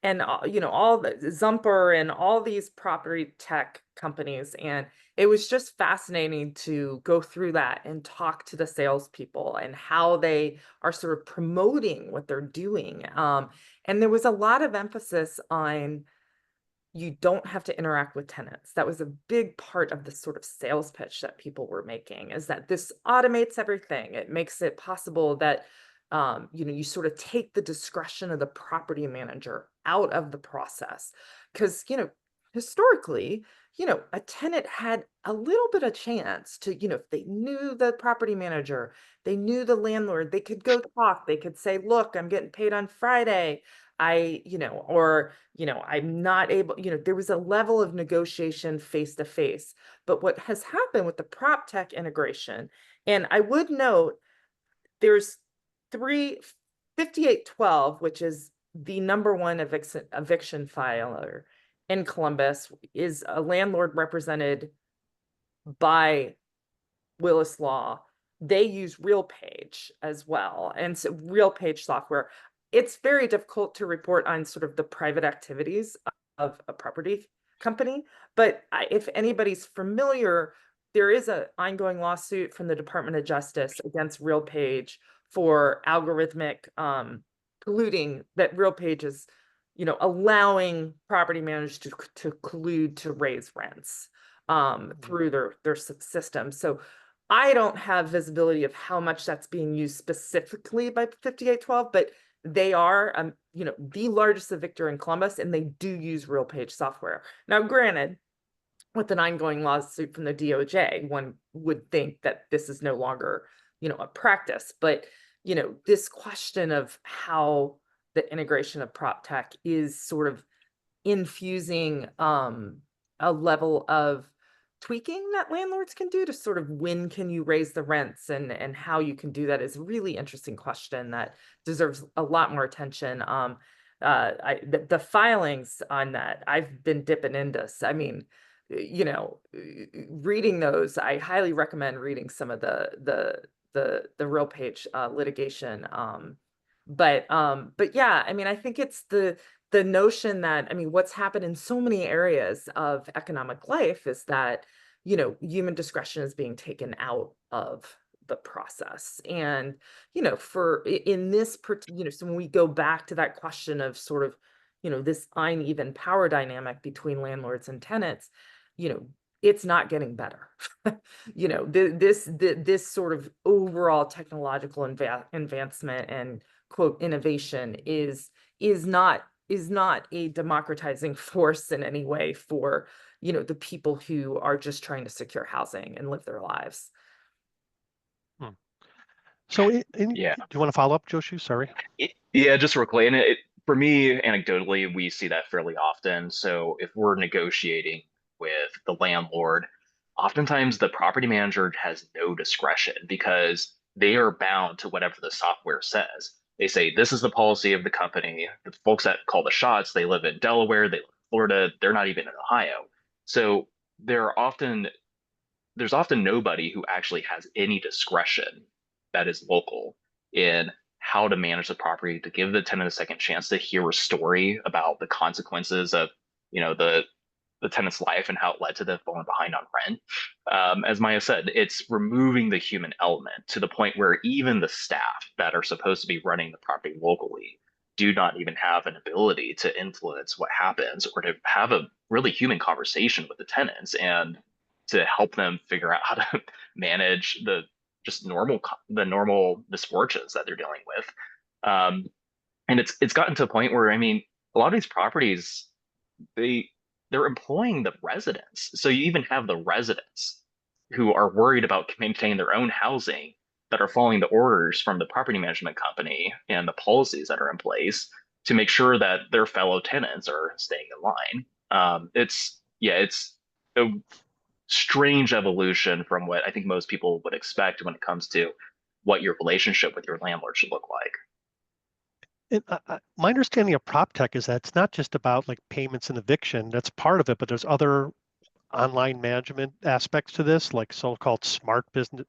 and all the Zumper and all these property tech companies. And it was just fascinating to go through that and talk to the salespeople and how they are sort of promoting what they're doing. And there was a lot of emphasis on you don't have to interact with tenants. That was a big part of the sort of sales pitch that people were making, is that this automates everything. It makes it possible that you sort of take the discretion of the property manager out of the process. Because, historically, a tenant had a little bit of chance to, if they knew the property manager, they knew the landlord, they could go talk, they could say, look, I'm getting paid on Friday. I'm not able, there was a level of negotiation face to face. But what has happened with the Proptech integration, and I would note there's 5812, which is the #1 eviction filer in Columbus, is a landlord represented by Willis Law. They use RealPage as well. And so RealPage software, it's very difficult to report on sort of the private activities of a property company. But if anybody's familiar, there is an ongoing lawsuit from the Department of Justice against RealPage for algorithmic colluding, that RealPage is, allowing property managers to collude to raise rents through their system. So I don't have visibility of how much that's being used specifically by 5812, but they are, the largest evictor in Columbus, and they do use RealPage software. Now, granted, with an ongoing lawsuit from the DOJ, one would think that this is no longer, a practice. But, this question of how the integration of Proptech is sort of infusing a level of tweaking that landlords can do to sort of when can you raise the rents and how you can do that is a really interesting question that deserves a lot more attention. The filings on that, I've been dipping into. I mean, reading those, I highly recommend reading some of the RealPage litigation. But yeah, I mean, I think it's the notion that, what's happened in so many areas of economic life is that, human discretion is being taken out of the process. And, in this, so when we go back to that question of sort of, this uneven power dynamic between landlords and tenants, it's not getting better. This sort of overall technological advancement and quote innovation is not a democratizing force in any way for the people who are just trying to secure housing and live their lives. So do Yeah. you want to follow up, Jyoshu? Sorry. Yeah, just real quick. And for me, anecdotally, we see that fairly often. So if we're negotiating with the landlord, oftentimes the property manager has no discretion because they are bound to whatever the software says. They say, this is the policy of the company. The folks that call the shots, they live in Delaware, they live in Florida, they're not even in Ohio. So there's often nobody who actually has any discretion that is local in how to manage the property, to give the tenant a second chance to hear a story about the consequences of, the tenant's life and how it led to them falling behind on rent. As Mya said, it's removing the human element to the point where even the staff that are supposed to be running the property locally do not even have an ability to influence what happens or to have a really human conversation with the tenants and to help them figure out how to manage the normal misfortunes that they're dealing with. And it's gotten to a point where, a lot of these properties, they're employing the residents. So you even have the residents who are worried about maintaining their own housing that are following the orders from the property management company and the policies that are in place to make sure that their fellow tenants are staying in line. It's a strange evolution from what I think most people would expect when it comes to what your relationship with your landlord should look like. And my understanding of Proptech is that it's not just about like payments and eviction. That's part of it, but there's other online management aspects to this, like so-called smart business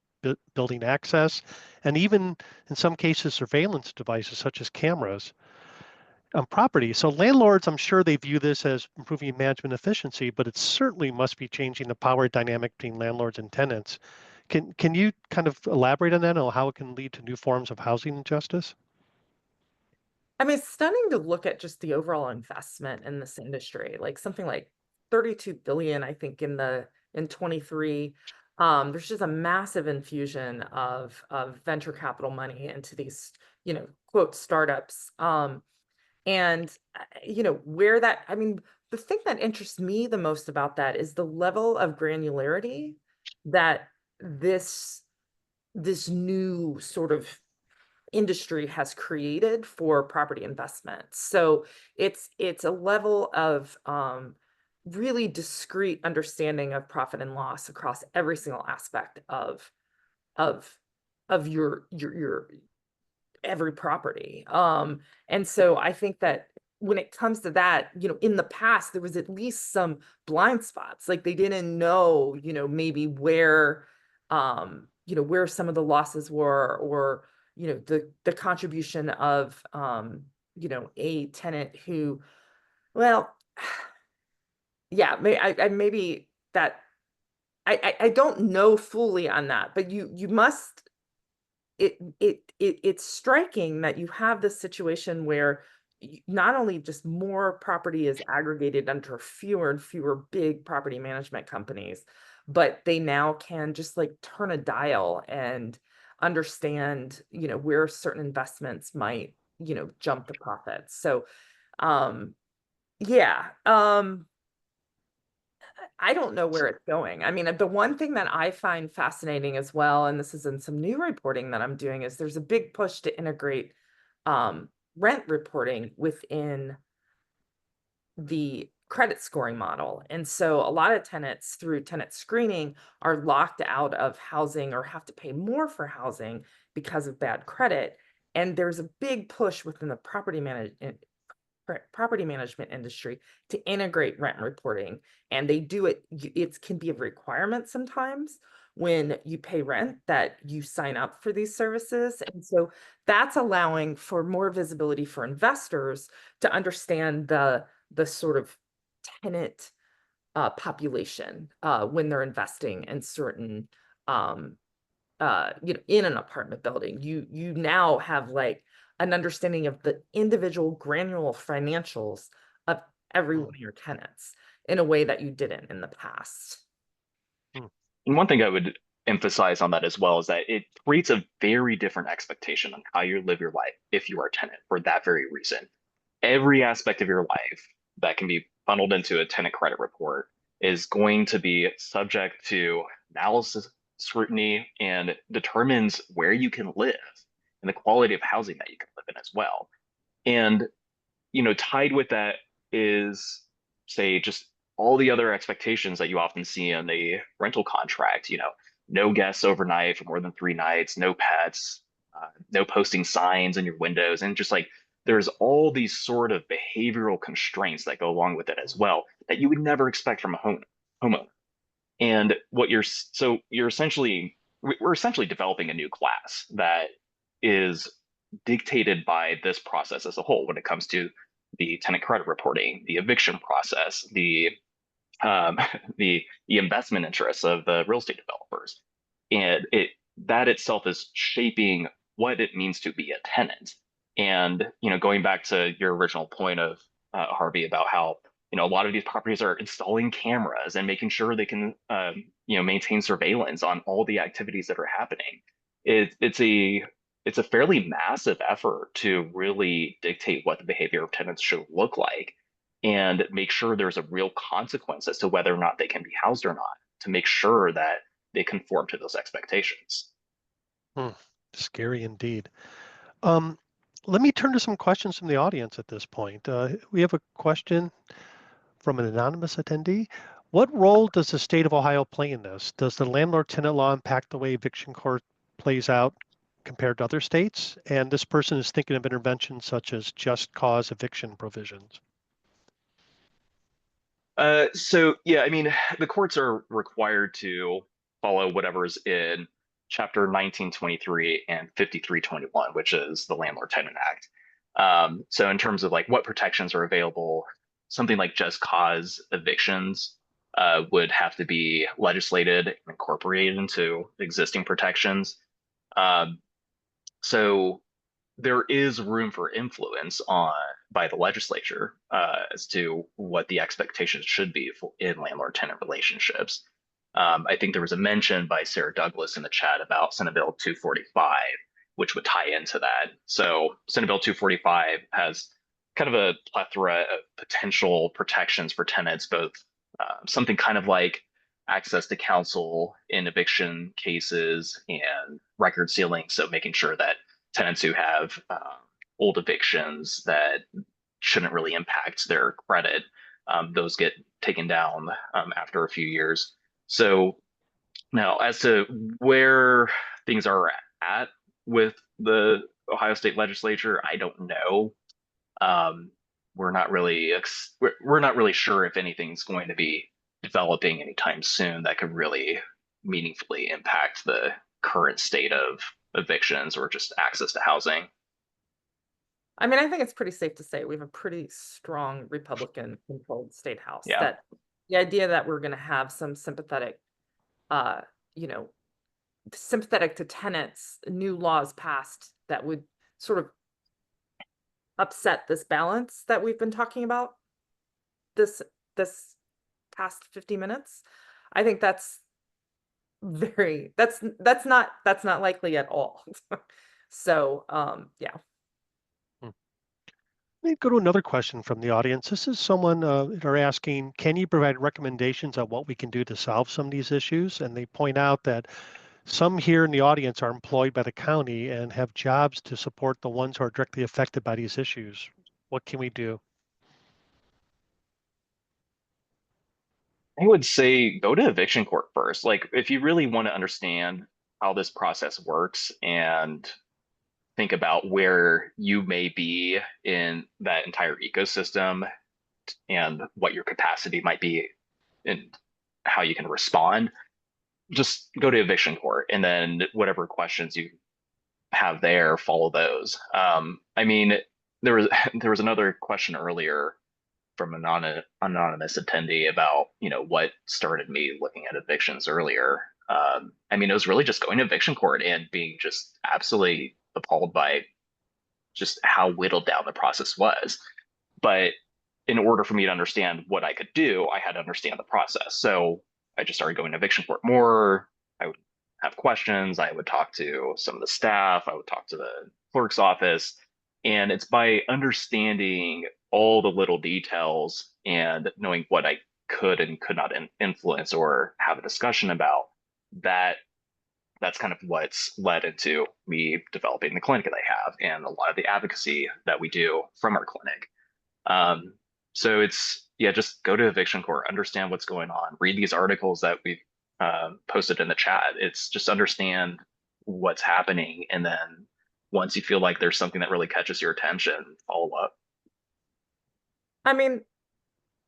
building access, and even in some cases surveillance devices such as cameras. property. So landlords, I'm sure they view this as improving management efficiency, but it certainly must be changing the power dynamic between landlords and tenants. Can you kind of elaborate on that and how it can lead to new forms of housing injustice? I mean, it's stunning to look at just the overall investment in this industry, like something like 32 billion, I think, in 23. There's just a massive infusion of venture capital money into these, quote, startups. And where that, I mean, the thing that interests me the most about that is the level of granularity that this new sort of industry has created for property investment. So it's a level of really discrete understanding of profit and loss across every single aspect of your every property. And so I think that when it comes to that, in the past, there was at least some blind spots. Like they didn't know, maybe where, where some of the losses were, or, the contribution of, a tenant who, well, yeah, maybe that, I don't know fully on that, but you must, it's striking that you have this situation where not only just more property is aggregated under fewer and fewer big property management companies, but they now can just like turn a dial and understand, where certain investments might, jump the profits. So, yeah, I don't know where it's going. I mean, the one thing that I find fascinating as well, and this is in some new reporting that I'm doing, is there's a big push to integrate rent reporting within the credit scoring model. And so a lot of tenants through tenant screening are locked out of housing or have to pay more for housing because of bad credit. And there's a big push within the property management industry to integrate rent reporting, and they do it. It can be a requirement sometimes when you pay rent that you sign up for these services. And so that's allowing for more visibility for investors to understand the sort of tenant population when they're investing in certain in an apartment building. You now have like an understanding of the individual granular financials of every one of your tenants in a way that you didn't in the past. And one thing I would emphasize on that as well is that it creates a very different expectation on how you live your life if you are a tenant for that very reason. Every aspect of your life that can be funneled into a tenant credit report is going to be subject to analysis, scrutiny, and determines where you can live and the quality of housing that you can live in as well. And, tied with that is, say, just all the other expectations that you often see in a rental contract, no guests overnight for more than 3 nights, no pets, no posting signs in your windows, and just like there's all these sort of behavioral constraints that go along with it as well that you would never expect from a homeowner. And we're essentially developing a new class that is dictated by this process as a whole when it comes to the tenant credit reporting, the eviction process, the investment interests of the real estate developers, and that itself is shaping what it means to be a tenant. And going back to your original point of Harvey about how a lot of these properties are installing cameras and making sure they can maintain surveillance on all the activities that are happening. It's a fairly massive effort to really dictate what the behavior of tenants should look like and make sure there's a real consequence as to whether or not they can be housed or not, to make sure that they conform to those expectations. Scary indeed. Let me turn to some questions from the audience at this point. We have a question from an anonymous attendee. What role does the state of Ohio play in this? Does the landlord-tenant law impact the way eviction court plays out compared to other states? And this person is thinking of interventions such as just cause eviction provisions. So yeah, I mean, the courts are required to follow whatever's in Chapter 1923 and 5321, which is the Landlord Tenant Act. So in terms of like what protections are available, something like just cause evictions would have to be legislated and incorporated into existing protections. So there is room for influence by the legislature as to what the expectations should be in landlord-tenant relationships. I think there was a mention by Sarah Douglas in the chat about Senate Bill 245, which would tie into that. So Senate Bill 245 has kind of a plethora of potential protections for tenants, both something kind of like access to counsel in eviction cases and record sealing. So making sure that tenants who have old evictions that shouldn't really impact their credit, those get taken down after a few years. So now as to where things are at with the Ohio State Legislature, I don't know. We're not really sure if anything's going to be developing anytime soon that could really meaningfully impact the current state of evictions or just access to housing. I mean, I think it's pretty safe to say we have a pretty strong Republican-controlled state house. Yeah. That the idea that we're going to have some sympathetic, sympathetic to tenants, new laws passed that would sort of upset this balance that we've been talking about this past 50 minutes. I think that's not likely at all. So yeah. Let me go to another question from the audience. This is someone they're asking, can you provide recommendations on what we can do to solve some of these issues? And they point out that some here in the audience are employed by the county and have jobs to support the ones who are directly affected by these issues. What can we do? I would say go to eviction court first. Like if you really want to understand how this process works and think about where you may be in that entire ecosystem and what your capacity might be and how you can respond, just go to eviction court and then whatever questions you have there, follow those. I mean, there was another question earlier from an anonymous attendee about, what started me looking at evictions earlier. I mean, it was really just going to eviction court and being just absolutely appalled by just how whittled down the process was. But in order for me to understand what I could do, I had to understand the process. So I just started going to eviction court more. I would have questions. I would talk to some of the staff. I would talk to the clerk's office. And it's by understanding all the little details and knowing what I could and could not influence or have a discussion about that's kind of what's led into me developing the clinic that I have and a lot of the advocacy that we do from our clinic. So it's, just go to eviction court, understand what's going on, read these articles that we've posted in the chat. It's just understand what's happening. And then once you feel like there's something that really catches your attention, follow up. I mean,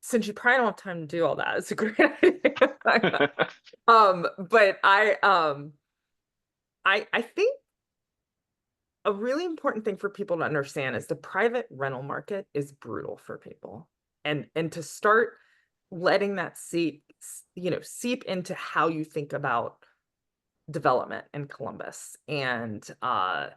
since you probably don't have time to do all that, it's a great idea. But I think a really important thing for people to understand is the private rental market is brutal for people, and to start letting that seep into how you think about development in Columbus. And I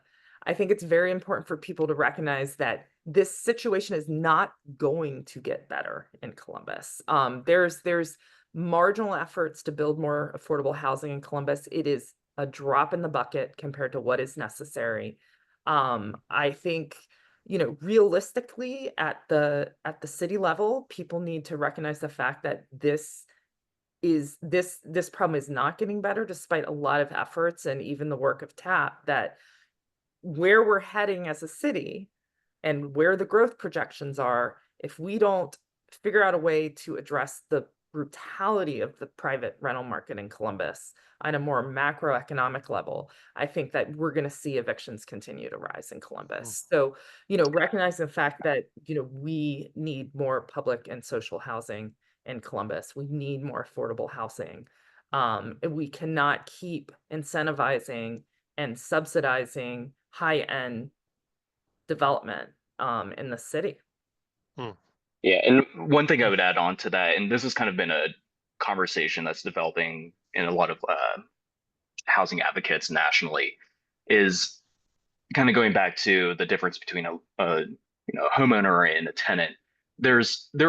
think it's very important for people to recognize that this situation is not going to get better in Columbus. There's marginal efforts to build more affordable housing in Columbus. It is a drop in the bucket compared to what is necessary. I think, realistically at the city level, people need to recognize the fact that this problem is not getting better despite a lot of efforts and even the work of TAP, that where we're heading as a city and where the growth projections are, if we don't figure out a way to address the brutality of the private rental market in Columbus on a more macroeconomic level, I think that we're going to see evictions continue to rise in Columbus. So, recognize the fact that, we need more public and social housing in Columbus. We need more affordable housing. And we cannot keep incentivizing and subsidizing high-end development in the city. Yeah, and one thing I would add on to that, and this has kind of been a conversation that's developing in a lot of housing advocates nationally, is kind of going back to the difference between a homeowner and a tenant. There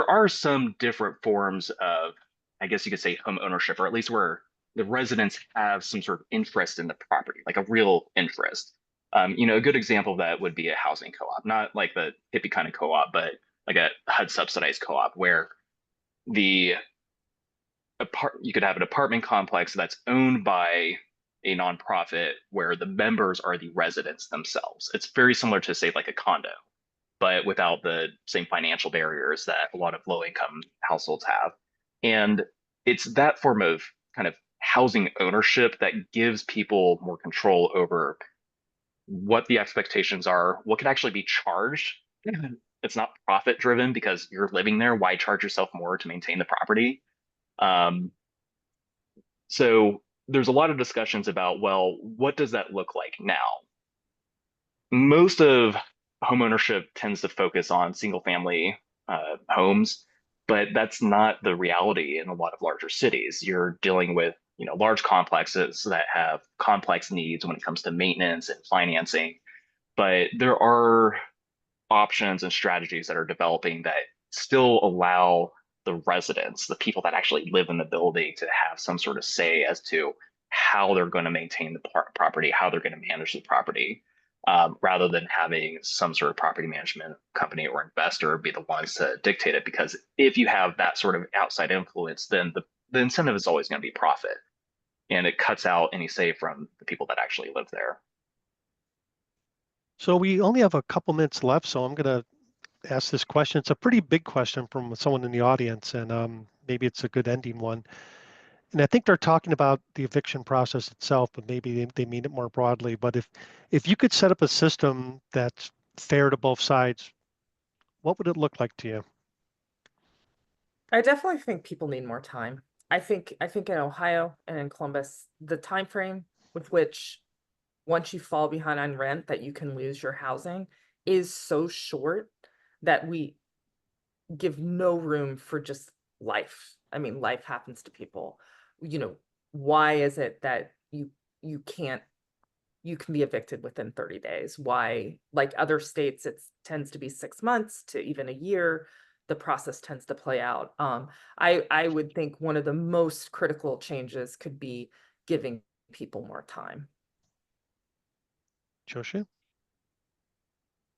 are some different forms of, I guess you could say, home ownership, or at least where the residents have some sort of interest in the property, like a real interest. A good example of that would be a housing co-op, not like the hippie kind of co-op, but like a HUD subsidized co-op where you could have an apartment complex that's owned by a nonprofit where the members are the residents themselves. It's very similar to, say, like a condo, but without the same financial barriers that a lot of low-income households have. And it's that form of kind of housing ownership that gives people more control over what the expectations are, what can actually be charged. It's not profit driven because you're living there. Why charge yourself more to maintain the property? So there's a lot of discussions about, well, what does that look like now? Most of homeownership tends to focus on single family homes, but that's not the reality in a lot of larger cities. You're dealing with large complexes that have complex needs when it comes to maintenance and financing, but there are options and strategies that are developing that still allow the residents, the people that actually live in the building, to have some sort of say as to how they're going to maintain the property, how they're going to manage the property, rather than having some sort of property management company or investor be the ones to dictate it. Because if you have that sort of outside influence, then the incentive is always going to be profit, and it cuts out any say from the people that actually live there. So we only have a couple minutes left, so I'm going to ask this question. It's a pretty big question from someone in the audience, and maybe it's a good ending one. And I think they're talking about the eviction process itself, but maybe they mean it more broadly. But if you could set up a system that's fair to both sides, what would it look like to you? I definitely think people need more time. I think in Ohio and in Columbus, the time frame with which once you fall behind on rent that you can lose your housing is so short that we give no room for just life. I mean, life happens to people. Why is it that you can be evicted within 30 days? Why, like other states, it tends to be 6 months to even a year. The process tends to play out. I would think one of the most critical changes could be giving people more time. Jyoshu?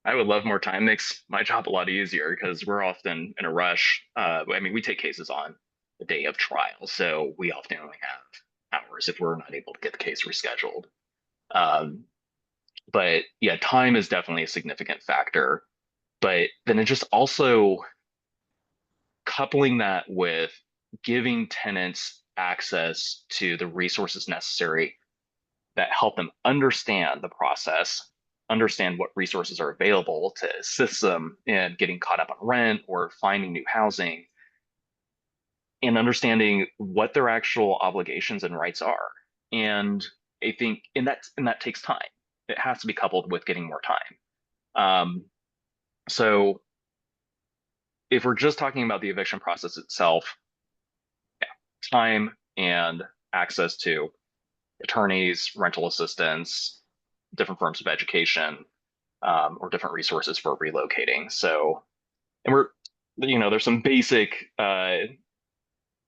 I would love more time. Makes my job a lot easier because we're often in a rush. We take cases on the day of trial, so we often only have hours if we're not able to get the case rescheduled. But yeah, time is definitely a significant factor. But then it just also coupling that with giving tenants access to the resources necessary that help them understand the process, understand what resources are available to assist them in getting caught up on rent or finding new housing, and understanding what their actual obligations and rights are. And I think, and that takes time. It has to be coupled with getting more time. So if we're just talking about the eviction process itself, time and access to attorneys, rental assistants, different forms of education, or different resources for relocating. So, and there's some basic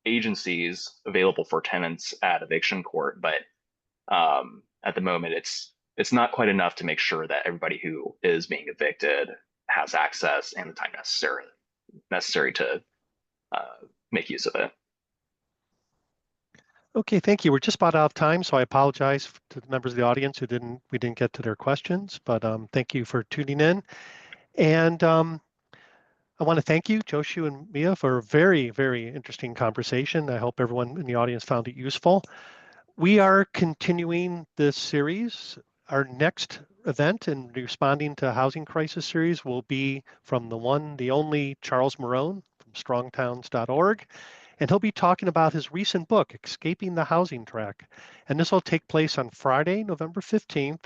agencies available for tenants at eviction court, but at the moment it's not quite enough to make sure that everybody who is being evicted has access and the time necessary to make use of it. Okay, thank you. We're just about out of time, so I apologize to the members of the audience we didn't get to their questions, but thank you for tuning in. And I want to thank you, Jyoshu and Mya, for a very, very interesting conversation. I hope everyone in the audience found it useful. We are continuing this series. Our next event in responding to housing crisis series will be from the one, the only Charles Marone from strongtowns.org. And he'll be talking about his recent book, Escaping the Housing Track. And this will take place on Friday, November 15th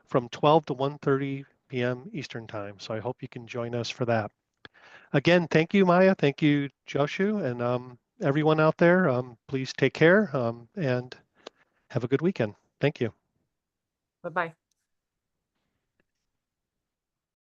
from 12 to 1:30 p.m. Eastern time. So I hope you can join us for that. Again, thank you, Mya. Thank you, Jyoshu, and everyone out there. Please take care and have a good weekend. Thank you. Bye-bye.